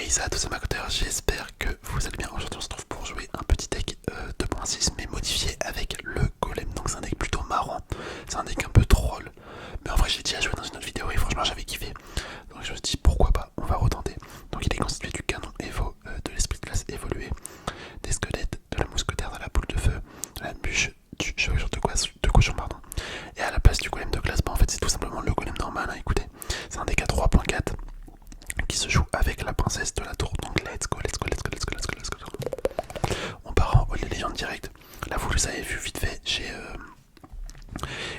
Hey, à tous amateurs, j'espère que vous allez bien. Aujourd'hui on se trouve pour jouer un petit deck 2.6 mais modifié avec le golem. Donc c'est un deck plutôt marrant, c'est un deck un peu troll. Mais en vrai j'ai déjà joué dans une autre vidéo et franchement j'avais kiffé. Donc je me suis dit pourquoi pas, on va retenter. Donc il est constitué du canon Evo, de l'esprit de classe évolué, des squelettes, de la mousquetaire, de la boule de feu, de la bûche, du chevaucheur de cochon pardon. Et à la place du golem de glace, bah en fait c'est tout simplement le golem normal, hein, écoutez. C'est un deck à 3.4 qui se joue avec la princesse de la tour. Donc let's go, let's go, let's go, let's go, let's go, let's go. On part en Hall des légendes direct. Là vous les avez vu vite fait,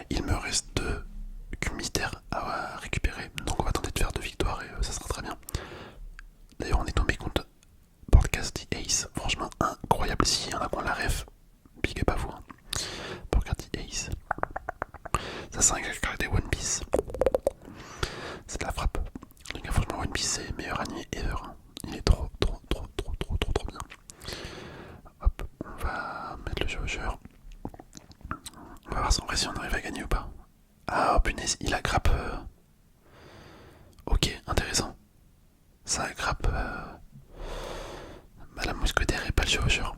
il me reste 2 cubes mystères à récupérer. Donc on va tenter de faire 2 victoires et ça sera très bien. D'ailleurs on est tombé contre Podcast the Ace. Franchement incroyable, s'il y en a qui ont la ref, big up à vous. Hein. Podcast the Ace. Ça c'est un gars des One Piece. C'est de la frappe. Donc franchement One Piece c'est meilleur anime ever. Hein. Il est trop bien. Hop, on va mettre le jeu au joueur. On va voir si on arrive à gagner ou pas. Ah oh, punaise, il a grappe. Ok, intéressant. Ça a grappe la mousquetaire et pas le jeu au joueur.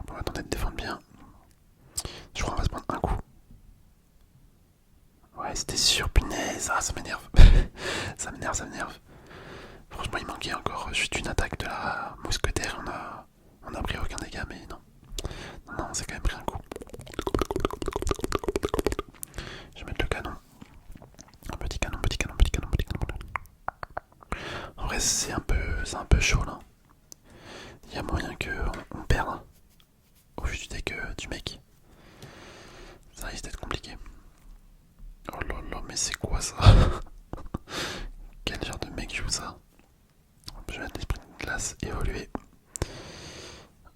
On va tenter de défendre bien. Je crois qu'on va se prendre un coup. Ouais, c'était sûr, punaise. Ah, ça m'énerve. ça m'énerve. Franchement, il manquait encore juste une attaque de la mousquetaire. On a pris aucun dégât, mais non. Non, on s'est quand même pris un coup. Je vais mettre le canon. Un petit canon. En vrai, c'est un peu chaud là. Il y a moyen qu'on perde au vu du deck du mec. Ça risque d'être compliqué. Oh là là, mais c'est quoi ça? Quel genre de mec joue ça? Je vais mettre l'esprit de glace évolué.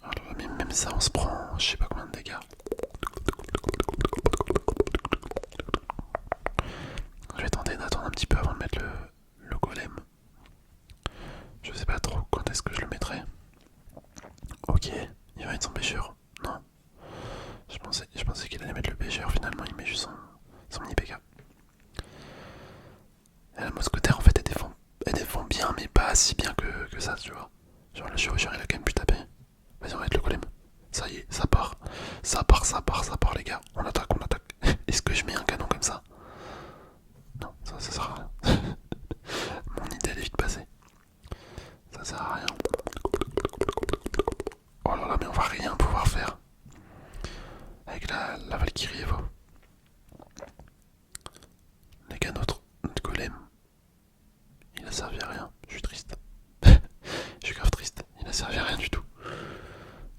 Oh là là, mais même ça, on se prend je sais pas combien de dégâts. Je vais tenter d'attendre un petit peu avant de mettre le golem. Je sais pas trop quand est-ce que je le mettrai. Ok, il va mettre son pêcheur. Non. Je pensais qu'il allait mettre le pêcheur, finalement il met juste son mini PK. Et la mousquetaire en fait elle défend bien mais pas si bien que ça tu vois. Genre le chevaucheur il a quand même pu taper. Vas-y on va mettre le golem. Ça y est, ça part les gars. On attaque. Est-ce que je mets un canon comme ça? Non, ça sert à rien. Mon idée elle est vite passée. Ça sert à rien. Oh là là mais on va rien pouvoir faire. Avec la Valkyrie Evo. Les gars, notre golem, il a servi à rien. Je suis triste. Je suis grave triste. Il a servi à rien du tout.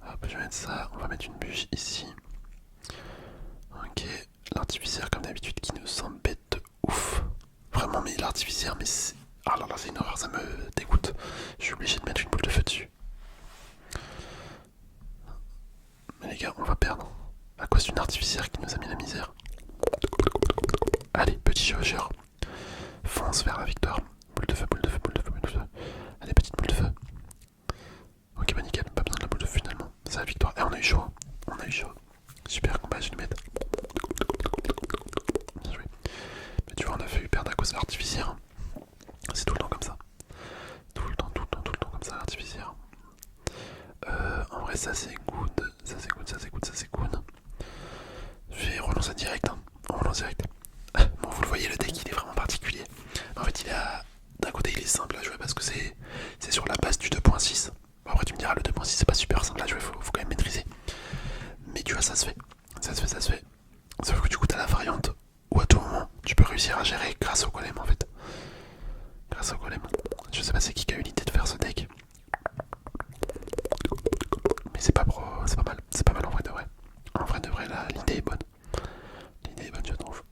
Hop, je vais mettre ça. On va mettre une bûche ici. Ok. L'artificière, comme d'habitude, qui nous embête de ouf. Vraiment, mais l'artificière, mais c'est. Ah là là, c'est une horreur, ça me dégoûte. Je suis obligé de mettre une boule de feu dessus. Mais les gars, on va perdre. À cause d'une artificière qui nous a mis la misère. Allez, petit chevaucheur. Fonce vers la victoire. Boule de feu. Allez, petite boule de feu. Ok, bah nickel, pas besoin de la boule de feu finalement. C'est la victoire. Et on a eu chaud. Super combat, je vais le mettre. Bien joué. Mais tu vois, on a fait perdre à cause de l'artificière. C'est tout le temps comme ça. Tout le temps comme ça, l'artificière. En vrai, ça c'est good. Je vais relancer direct. Hein. On relance direct. Bon, vous le voyez, le deck il est vraiment particulier. En fait, d'un côté, il est simple à jouer parce que c'est sur la base du 2.6. Bon, après, tu me diras, le 2.6 c'est pas super simple à jouer, faut quand même maîtriser. Mais tu vois, ça se fait. Sauf que du coup, t'as la variante où à tout moment, tu peux réussir à gérer grâce au golem en fait. Grâce au golem. Je sais pas c'est qui a eu l'idée de faire ce deck. Mais c'est pas mal. C'est pas mal en vrai de vrai. En vrai de vrai, l'idée est bonne. Je trouve.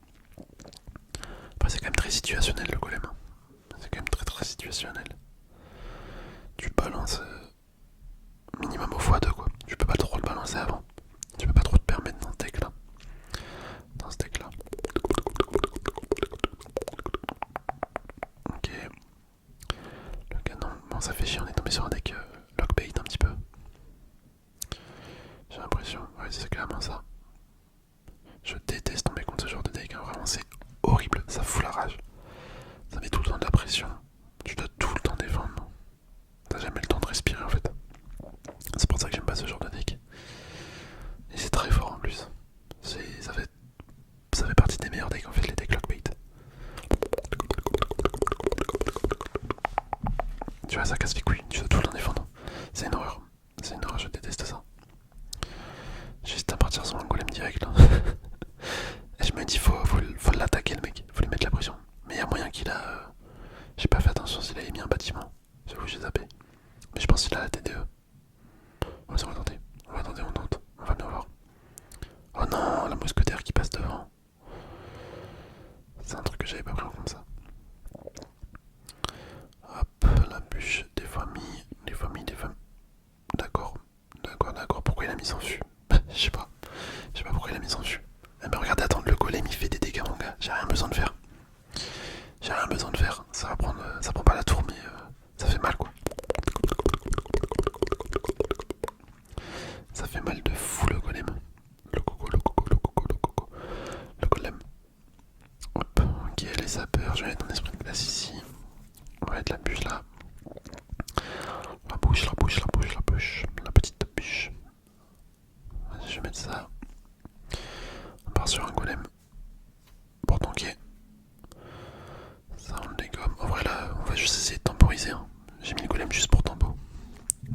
Après, c'est quand même très situationnel le golem. C'est quand même très situationnel. Tu balances minimum au x2 quoi. Tu peux pas trop le balancer avant. Tu peux pas trop te permettre dans ce deck là. Ok. Le canon. Bon ça fait chier, on est tombé sur un deck lockbait un petit peu. J'ai l'impression. Ouais c'est clairement ça. Je déteste tomber contre ce genre de deck. Hein. Vraiment c'est horrible. Ça fout la rage. Ça met tout le temps de la pression. Tu dois tout le temps défendre. Tu vois, ça casse les couilles, tu dois tout le temps défendre. C'est une horreur. C'est une horreur, je déteste ça. J'ai juste à partir sur un golem direct là. Et je me dis, faut l'attaquer le mec, faut lui mettre la pression. Mais il y a moyen qu'il a. J'ai pas fait attention s'il avait mis un bâtiment. J'avoue, j'ai zappé. Mais je pense qu'il a la TDE. Ouais, ça, on va tenter. On va tenter, on tente. On va bien voir. Oh non, la mousquetaire qui passe devant. C'est un truc que j'avais pas pris en compte ça. Hop, la bûche des familles. Les familles, des familles. D'accord. D'accord, d'accord. Pourquoi il a mis sans fût? Je sais pas. Je sais pas pourquoi il a mis sans fût. Eh ben regardez, attends, le golem il fait des dégâts mon gars. J'ai rien besoin de faire. J'ai rien besoin de faire. Ça va prendre. Ça prend pas la tour mais ça fait mal quoi. Ça fait mal de fou le golem. Le coco, le coco, le coco, le coco. Le golem. Hop, ok, les sapeurs, je vais mettre un esprit de glace ici. On va mettre la bûche là. La bouche, la bouche, la bouche, la bûche. La petite bûche. Vas-y, je vais mettre ça. On part sur un golem. Pour tanker. Ça, on le dégomme. En vrai, là, on va juste essayer de temporiser. Hein. J'ai mis le golem juste pour tempo.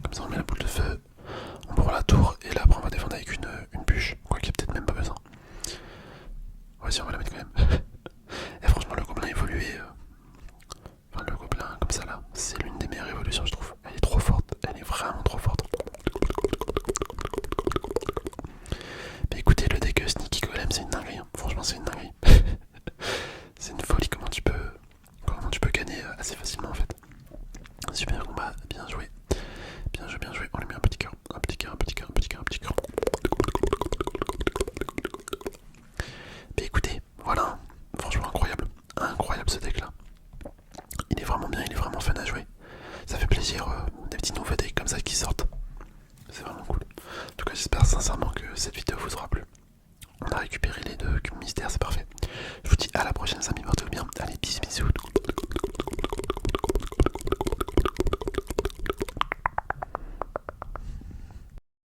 Comme ça, on met la boule de feu. On prend la tour. Et là, après, on va défendre avec une bûche. Quoi qu'il n'y a peut-être même pas besoin. Vas-y, on va la mettre quand même. Et franchement, le gobelin évolué. Enfin, le gobelin comme ça là, c'est l'une des meilleures évolutions, je trouve. Elle est trop forte. Elle est vraiment trop forte. Mais écoutez, le deck Sneaky Golem, c'est une dinguerie. Hein. Franchement, c'est une dinguerie. C'est une folie comment tu peux gagner assez facilement en fait. Super combat, bien joué. Bien joué, bien joué. On lui met un petit cœur. Un petit cœur, un petit cœur, un petit cœur, un petit cœur. Mais écoutez, voilà. Franchement, incroyable. Incroyable ce deck là. Il est vraiment bien, il est vraiment fun à jouer. Ça fait plaisir, des petits nouveaux decks comme ça qui sortent. C'est vraiment cool. En tout cas, j'espère sincèrement que cette vidéo vous aura plu. On a récupéré les deux cubes mystères, c'est parfait. Je vous dis à la prochaine, les amis, portez-vous bien. Allez, bisous, bisous.